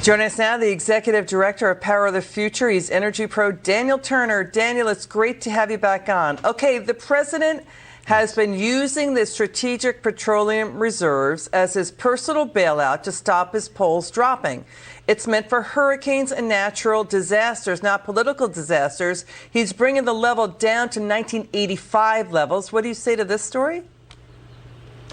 Joining us now, the Executive Director of Power of the Future. He's Energy Pro Daniel Turner. Daniel, it's great to have you back on. Okay, the president has been using the strategic petroleum reserves as his personal bailout to stop his polls dropping. It's meant for hurricanes and natural disasters, not political disasters. He's bringing the level down to 1985 levels. What do you say to this story?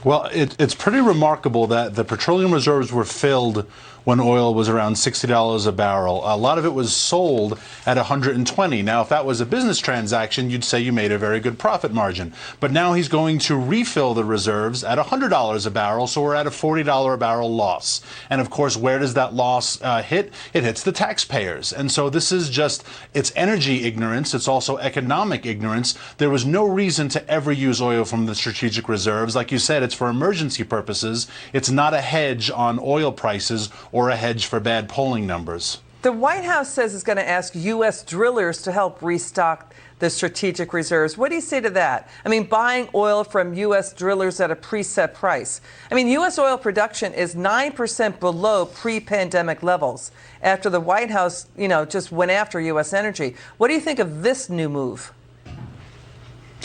Well, it's pretty remarkable that the petroleum reserves were filled when oil was around $60 a barrel. A lot of it was sold at $120. Now, if that was a business transaction, you'd say you made a very good profit margin. But now he's going to refill the reserves at $100 a barrel, so we're at a $40 a barrel loss. And of course, where does that loss hit? It hits the taxpayers. And so this is just, it's energy ignorance. It's also economic ignorance. There was no reason to ever use oil from the strategic reserves. Like you said, it's for emergency purposes. It's not a hedge on oil prices or a hedge for bad polling numbers. The White House says it's going to ask U.S. drillers to help restock the strategic reserves. What do you say to that? I mean, buying oil from U.S. drillers at a preset price. I mean, U.S. oil production is 9% below pre-pandemic levels after the White House, just went after U.S. energy. What do you think of this new move?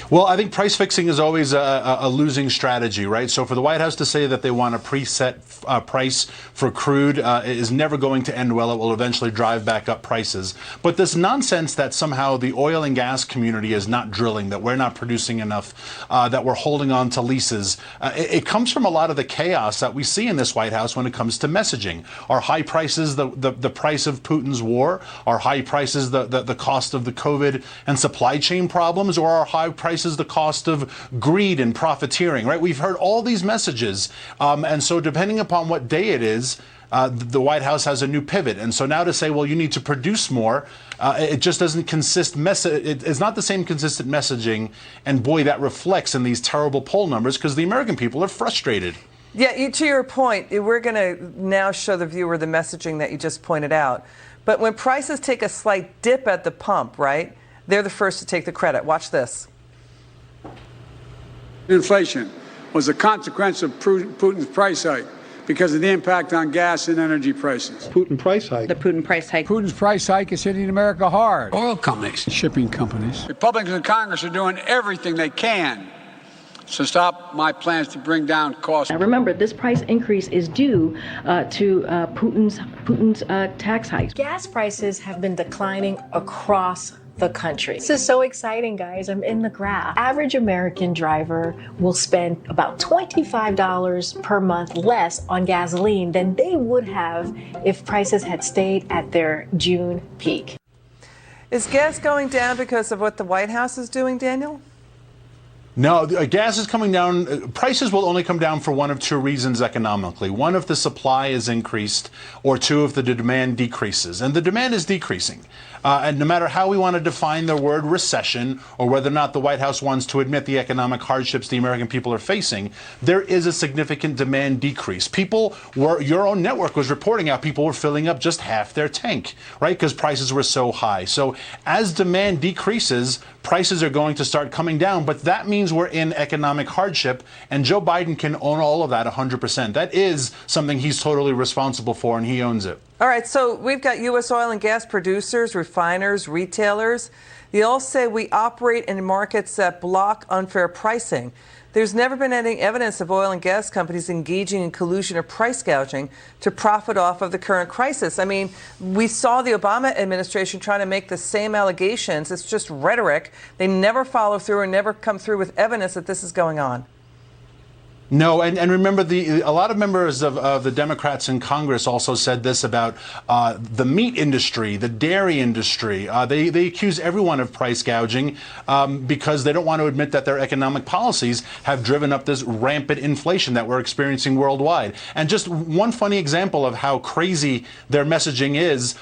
Well, I think price fixing is always a losing strategy, right? So for the White House to say that they want a preset price for crude is never going to end well. It will eventually drive back up prices. But this nonsense that somehow the oil and gas community is not drilling, that we're not producing enough, that we're holding on to leases, it comes from a lot of the chaos that we see in this White House when it comes to messaging. Are high prices the price of Putin's war? Are high prices the cost of the COVID and supply chain problems? Or are high prices the cost of greed and profiteering, right? We've heard all these messages. And so depending upon what day it is, the White House has a new pivot. And so now to say, well, you need to produce more, it just doesn't it's not the same consistent messaging. And boy, that reflects in these terrible poll numbers because the American people are frustrated. Yeah, to your point, we're going to now show the viewer the messaging that you just pointed out. But when prices take a slight dip at the pump, right, they're the first to take the credit. Watch this. Inflation was a consequence of Putin's price hike because of the impact on gas and energy prices. Putin price hike. The Putin price hike. Putin's price hike is hitting America hard. Oil companies. Shipping companies. Republicans in Congress are doing everything they can to stop my plans to bring down costs. Now remember, this price increase is due to Putin's tax hikes. Gas prices have been declining across the country. This is so exciting, guys. I'm in the graph. Average American driver will spend about $25 per month less on gasoline than they would have if prices had stayed at their June peak. Is gas going down because of what the White House is doing, Daniel? No, gas is coming down. Prices will only come down for one of two reasons economically. One, if the supply is increased, or two, if the demand decreases. And the demand is decreasing. And no matter how we want to define the word recession, or whether or not the White House wants to admit the economic hardships the American people are facing, there is a significant demand decrease. Your own network was reporting how people were filling up just half their tank, right? Because prices were so high. So as demand decreases, prices are going to start coming down, but that means we're in economic hardship, and Joe Biden can own all of that 100%. That is something he's totally responsible for, and he owns it. All right, so we've got U.S. oil and gas producers, refiners, retailers. They all say we operate in markets that block unfair pricing. There's never been any evidence of oil and gas companies engaging in collusion or price gouging to profit off of the current crisis. I mean, we saw the Obama administration trying to make the same allegations. It's just rhetoric. They never follow through and never come through with evidence that this is going on. No, and remember, a lot of members of the Democrats in Congress also said this about the meat industry, the dairy industry. They accuse everyone of price gouging because they don't want to admit that their economic policies have driven up this rampant inflation that we're experiencing worldwide. And just one funny example of how crazy their messaging is,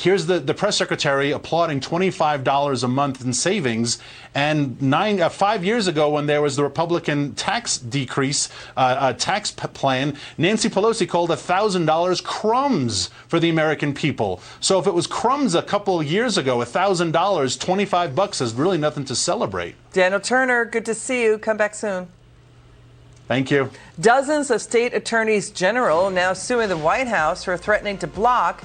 here's the press secretary applauding $25 a month in savings. And 5 years ago, when there was the Republican tax decrease, tax plan, Nancy Pelosi called $1,000 crumbs for the American people. So if it was crumbs a couple of years ago, $1,000, $25 is really nothing to celebrate. Daniel Turner, good to see you. Come back soon. Thank you. Dozens of state attorneys general now suing the White House for threatening to block